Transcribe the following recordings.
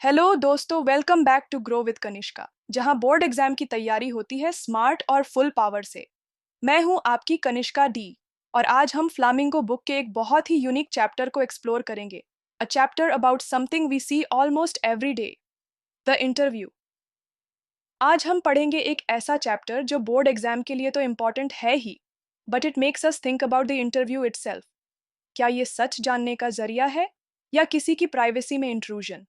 Hello दोस्तों, welcome back to grow with Kanishka, जहां board exam की तैयारी होती है स्मार्ट और फुल पावर से। मैं हूं आपकी कनिष्का डी, और आज हम फ्लामिंगो बुक के एक बहुत ही यूनिक चैप्टर को एक्सप्लोर करेंगे। A chapter about something we see almost every day, the interview. आज हम पढ़ेंगे एक ऐसा चैप्टर जो बोर्ड एग्जाम के लिए तो इम्पॉर्टेंट है ही, but it makes us think about the interview itself. क्या ये सच जानने का जरिया है या किसी की प्राइवेसी में इंट्रूजन?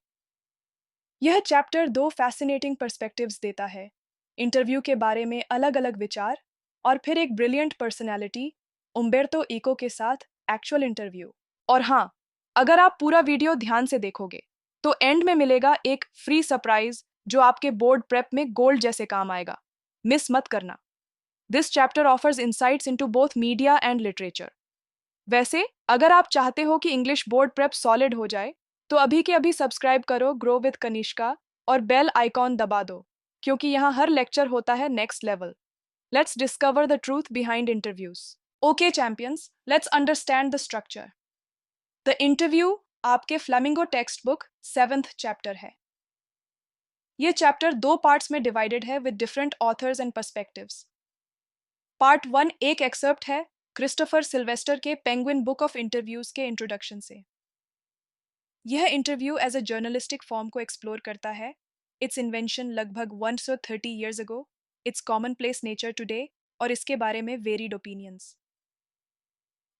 यह चैप्टर दो फैसिनेटिंग पर्सपेक्टिव्स देता है, इंटरव्यू के बारे में अलग अलग विचार, और फिर एक ब्रिलियंट पर्सनैलिटी उम्बेर्तो इको के साथ एक्चुअल इंटरव्यू। और हाँ, अगर आप पूरा वीडियो ध्यान से देखोगे तो एंड में मिलेगा एक फ्री सरप्राइज जो आपके बोर्ड प्रेप में गोल्ड जैसे काम आएगा। मिस मत करना। This chapter offers insights into both media and literature. वैसे अगर आप चाहते हो कि इंग्लिश बोर्ड प्रेप सॉलिड हो जाए, तो अभी के अभी सब्सक्राइब करो ग्रो विद कनिष्का और बेल आइकॉन दबा दो, क्योंकि यहाँ हर लेक्चर होता है next level. Let's discover the truth behind interviews. Okay champions, let's understand the structure. The interview आपके Flamingo text book 7th chapter है। ये चैप्टर दो पार्ट्स में डिवाइडेड है with different authors and perspectives. Part 1 एक excerpt है Christopher Silvester के Penguin book of interviews के इंट्रोडक्शन से। यह interview as a journalistic form को एक्सप्लोर करता है, इट्स इन्वेंशन लगभग 130 years ago, it's common place nature today, और इसके बारे में वेरिड ओपिनियंस।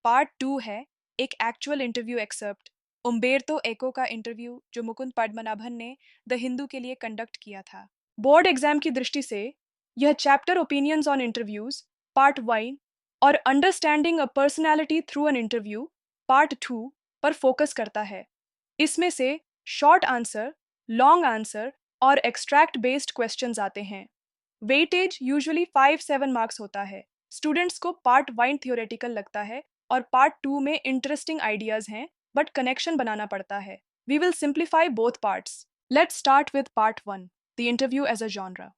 पार्ट 2 है एक एक्चुअल इंटरव्यू एक्सर्प्ट, उम्बेर्तो एको का इंटरव्यू जो मुकुंद पद्मनाभन ने द हिंदू के लिए कंडक्ट किया था। बोर्ड एग्जाम की दृष्टि से यह chapter opinions on interviews part 1 और understanding a personality through an interview part 2 पर फोकस करता है। इसमें से शॉर्ट आंसर, लॉन्ग आंसर और एक्सट्रैक्ट बेस्ड क्वेश्चंस आते हैं। वेटेज यूजुअली 5-7 मार्क्स होता है। स्टूडेंट्स को पार्ट 1 थियोरेटिकल लगता है और पार्ट 2 में इंटरेस्टिंग आइडियाज हैं, बट कनेक्शन बनाना पड़ता है। We will simplify both parts. Let's start with part 1, the interview as a genre.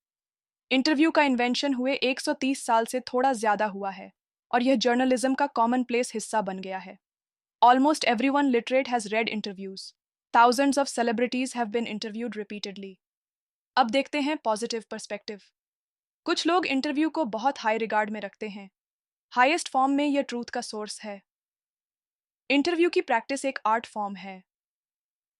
Interview का इन्वेंशन हुए 130 साल से थोड़ा ज्यादा हुआ है, और यह जर्नलिज्म का कॉमन प्लेस हिस्सा बन गया है। Almost everyone literate has read interviews. Thousands of celebrities have been interviewed repeatedly. अब देखते हैं पॉजिटिव पर्सपेक्टिव। कुछ लोग इंटरव्यू को बहुत हाई रिगार्ड में रखते हैं। हाईएस्ट फॉर्म में यह ट्रूथ का सोर्स है। इंटरव्यू की प्रैक्टिस एक आर्ट फॉर्म है।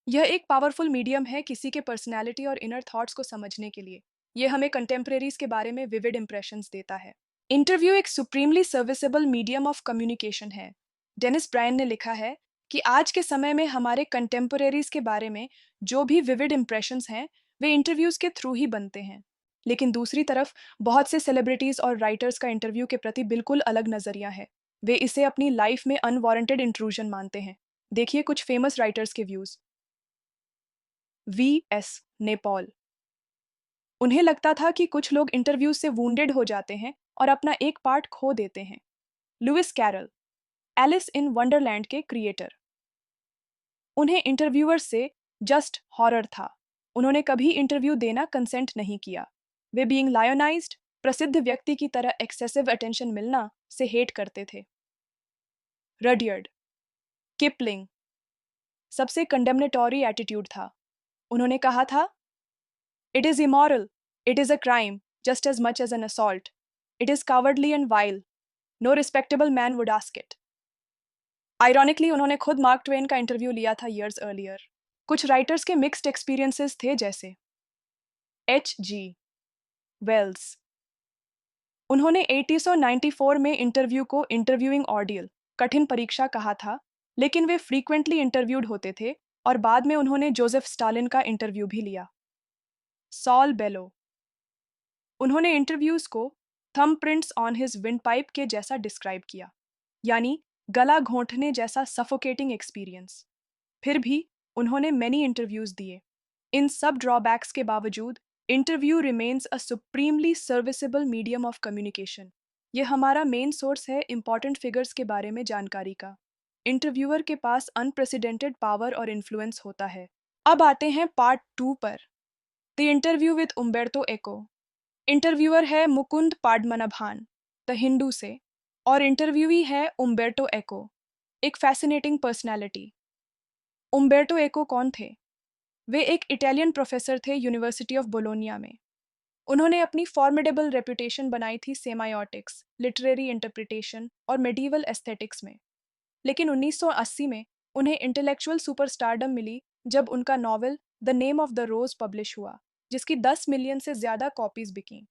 यह एक पावरफुल मीडियम है किसी के पर्सनैलिटी और इनर थॉट्स को समझने के लिए। यह हमें कंटेम्प्रेरीज के बारे में विविड इंप्रेशंस देता है। इंटरव्यू एक supremely serviceable medium of communication है। डेनिस ब्रायन ने लिखा है कि आज के समय में हमारे कंटेम्पोरेरीज के बारे में जो भी विविड इंप्रेशंस हैं, वे इंटरव्यूज के थ्रू ही बनते हैं। लेकिन दूसरी तरफ बहुत से सेलिब्रिटीज और राइटर्स का इंटरव्यू के प्रति बिल्कुल अलग नजरिया है। वे इसे अपनी लाइफ में अनवारंटेड इंट्रूजन मानते हैं। देखिए कुछ फेमस राइटर्स के व्यूज। V.S. नेपॉल। उन्हें लगता था कि कुछ लोग इंटरव्यू से वूंडेड हो जाते हैं और अपना एक पार्ट खो देते हैं। Lewis Carroll, Alice in Wonderland के क्रिएटर। उन्हें इंटरव्यूअर से जस्ट हॉरर था। उन्होंने कभी इंटरव्यू देना कंसेंट नहीं किया। वे बीइंग लायोनाइज्ड, प्रसिद्ध व्यक्ति की तरह एक्सेसिव अटेंशन मिलना से हेट करते थे। Rudyard, Kipling. सबसे कंडेमनेटोरी एटीट्यूड था। उन्होंने कहा था, it is immoral, it is a crime just as much as an assault, it is cowardly and vile, no respectable man would ask it. Ironically उन्होंने खुद मार्क ट्वेन का interview लिया था ईयर्स अर्लियर। कुछ राइटर्स के mixed experiences थे, जैसे H.G. Wales. उन्होंने 1894 में इंटरव्यू को इंटरव्यूइंग ऑर्डियल, कठिन परीक्षा कहा था, लेकिन वे फ्रीक्वेंटली इंटरव्यूड होते थे और बाद में उन्होंने जोसेफ स्टालिन का इंटरव्यू भी लिया। सॉल बेलो। उन्होंने इंटरव्यूज को thumb prints on his windpipe के जैसा डिस्क्राइब किया, यानी गला घोंटने जैसा सफोकेटिंग एक्सपीरियंस। फिर भी उन्होंने मैनी इंटरव्यूज दिए। इन सब ड्रॉबैक्स के बावजूद interview remains a supremely serviceable medium of communication. यह हमारा मेन सोर्स है इंपॉर्टेंट फिगर्स के बारे में जानकारी का। इंटरव्यूअर के पास अनप्रेसिडेंटेड पावर और इन्फ्लुएंस होता है। अब आते हैं पार्ट 2 पर, the interview with Umberto Eco. Interviewer है मुकुंद पाडमनाभान द हिंदू से, और इंटरव्यूई है उम्बेर्टो एको, एक फैसिनेटिंग पर्सनैलिटी। उम्बेर्टो एको कौन थे? वे एक इटालियन प्रोफेसर थे यूनिवर्सिटी ऑफ बोलोनिया में। उन्होंने अपनी फॉर्मिडेबल रेपुटेशन बनाई थी सेमायोटिक्स, लिटरेरी इंटरप्रिटेशन और मेडिवल एस्थेटिक्स में। लेकिन 1980 में उन्हें इंटेलेक्चुअल सुपरस्टारडम मिली जब उनका novel the name of the rose publish हुआ, जिसकी 10 मिलियन से ज़्यादा कॉपीज बिकीं।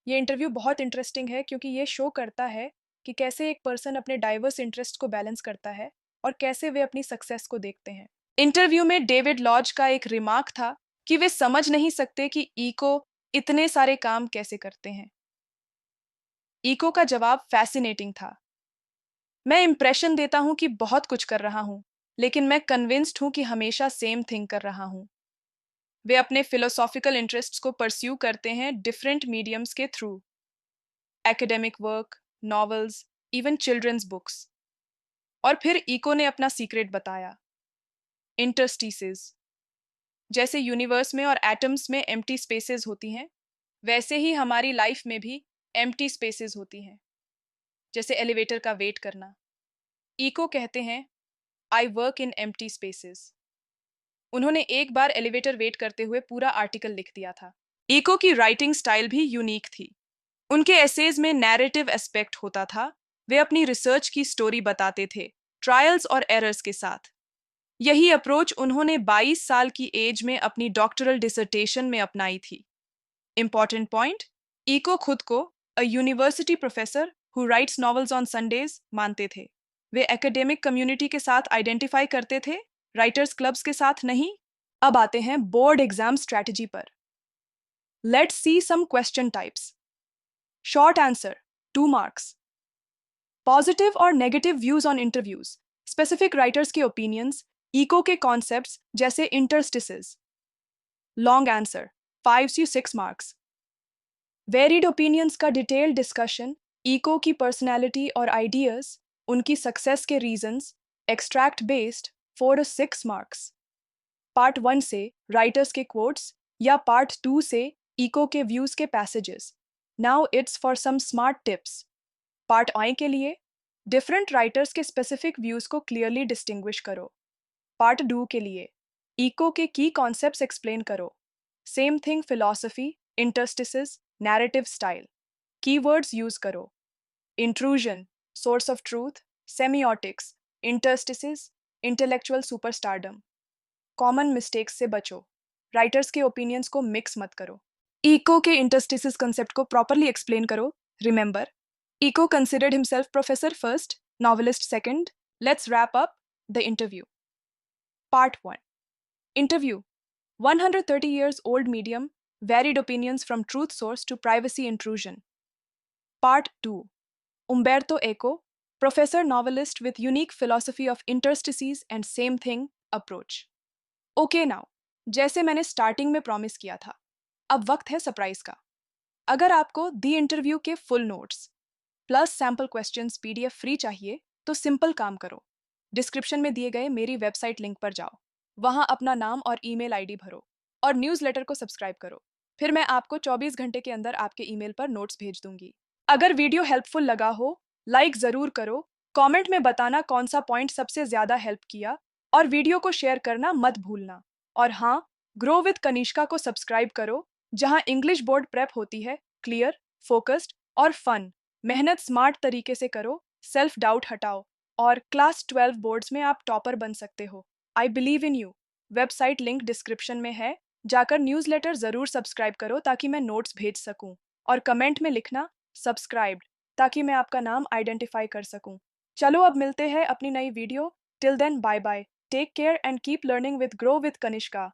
ये इंटरव्यू बहुत इंटरेस्टिंग है क्योंकि ये शो करता है कि कैसे एक पर्सन अपने डाइवर्स इंटरेस्ट को बैलेंस करता है और कैसे वे अपनी सक्सेस को देखते हैं। इंटरव्यू में डेविड लॉज का एक रिमार्क था कि वे समझ नहीं सकते कि ईको इतने सारे काम कैसे करते हैं। ईको का जवाब फैसिनेटिंग था। मैं इंप्रेशन देता हूं कि बहुत कुछ कर रहा हूं, लेकिन मैं कन्विंस्ड हूं कि हमेशा सेम थिंग कर रहा हूं। वे अपने फिलोसॉफिकल इंटरेस्ट्स को परस्यू करते हैं डिफरेंट मीडियम्स के through, academic work, novels, even children's books. और फिर ईको ने अपना सीक्रेट बताया, इंटरस्टिसेस। जैसे यूनिवर्स में और एटम्स में एम्प्टी स्पेसेस होती हैं, वैसे ही हमारी लाइफ में भी एम्प्टी स्पेसेस होती हैं, जैसे एलिवेटर का वेट करना। ईको कहते हैं, I work in empty spaces. उन्होंने एक बार एलिवेटर वेट करते हुए पूरा आर्टिकल लिख दिया था। ईको की राइटिंग स्टाइल भी यूनिक थी। उनके एसेज में नैरेटिव एस्पेक्ट होता था। वे अपनी रिसर्च की स्टोरी बताते थे, ट्रायल्स और एरर्स के साथ। यही अप्रोच उन्होंने 22 साल की एज में अपनी डॉक्टरल डिसर्टेशन में अपनाई थी। इंपॉर्टेंट पॉइंट, ईको खुद को a university professor who rights novels on Sundays मानते थे। वे एकेडमिक कम्युनिटी के साथ आइडेंटिफाई करते थे, राइटर्स क्लब्स के साथ नहीं। अब आते हैं बोर्ड एग्जाम स्ट्रैटेजी पर। Let's see some question types. Short answer 2 marks. Positive और negative views on interviews, specific writers के ओपिनियंस, ईको के कॉन्सेप्ट्स जैसे इंटरस्टिसेस। लॉन्ग आंसर 5 से 6 मार्क्स। वेरिड ओपिनियंस का डिटेल्ड डिस्कशन, ईको की पर्सनैलिटी और ideas, उनकी सक्सेस के रीजंस, एक्सट्रैक्ट बेस्ड 4 से 6 मार्क्स। पार्ट 1 से राइटर्स के क्वोट्स या पार्ट 2 से ईको के व्यूज के passages. Now it's for some smart tips. Part I के लिए डिफरेंट राइटर्स के स्पेसिफिक व्यूज को क्लियरली डिस्टिंग्विश करो। पार्ट 2 के लिए ईको के की कॉन्सेप्ट्स एक्सप्लेन करो। Same thing philosophy, interstices, narrative style. Keywords use करो, intrusion, source of truth, semiotics, interstices, intellectual superstardom. Common mistakes से बचो, राइटर्स के ओपिनियंस को मिक्स मत करो। ईको के इंटरस्टिसेस कंसेप्ट को प्रॉपरली एक्सप्लेन करो। Remember, Eco considered himself professor first, novelist second. Let's wrap up the interview. Part 1. Interview. 130 years old medium, varied opinions from truth source to privacy intrusion. Part 2. Umberto Eco, professor novelist with unique philosophy of interstices and same thing approach. Okay now, जैसे मैंने starting में promise किया था, अब वक्त है surprise का। अगर आपको दी इंटरव्यू के full notes plus sample questions PDF free चाहिए तो सिंपल काम करो, डिस्क्रिप्शन में दिए गए मेरी वेबसाइट लिंक पर जाओ, वहां अपना नाम और ईमेल आईडी भरो और न्यूज़लेटर को सब्सक्राइब करो। फिर मैं आपको 24 घंटे के अंदर आपके ईमेल पर नोट्स भेज दूंगी। अगर वीडियो हेल्पफुल लगा हो, लाइक ज़रूर करो, कमेंट में बताना कौन सा पॉइंट सबसे ज़्यादा हेल्प किया और वीडियो को शेयर करना मत भूलना। और हाँ, ग्रो विद कनिष्का को सब्सक्राइब करो, जहां इंग्लिश बोर्ड प्रेप होती है क्लियर, फोकस्ड और फन। मेहनत स्मार्ट तरीके से करो, सेल्फ डाउट हटाओ और क्लास 12 बोर्ड्स में आप टॉपर बन सकते हो। I believe in you. Website link description में है, जाकर न्यूज़लेटर ज़रूर सब्सक्राइब करो ताकि मैं नोट्स भेज सकूं। और कमेंट में लिखना सब्सक्राइब्ड ताकि मैं आपका नाम आइडेंटिफाई कर सकूं। चलो अब मिलते हैं अपनी नई video. Till then bye bye, take care and keep learning with grow with Kanishka.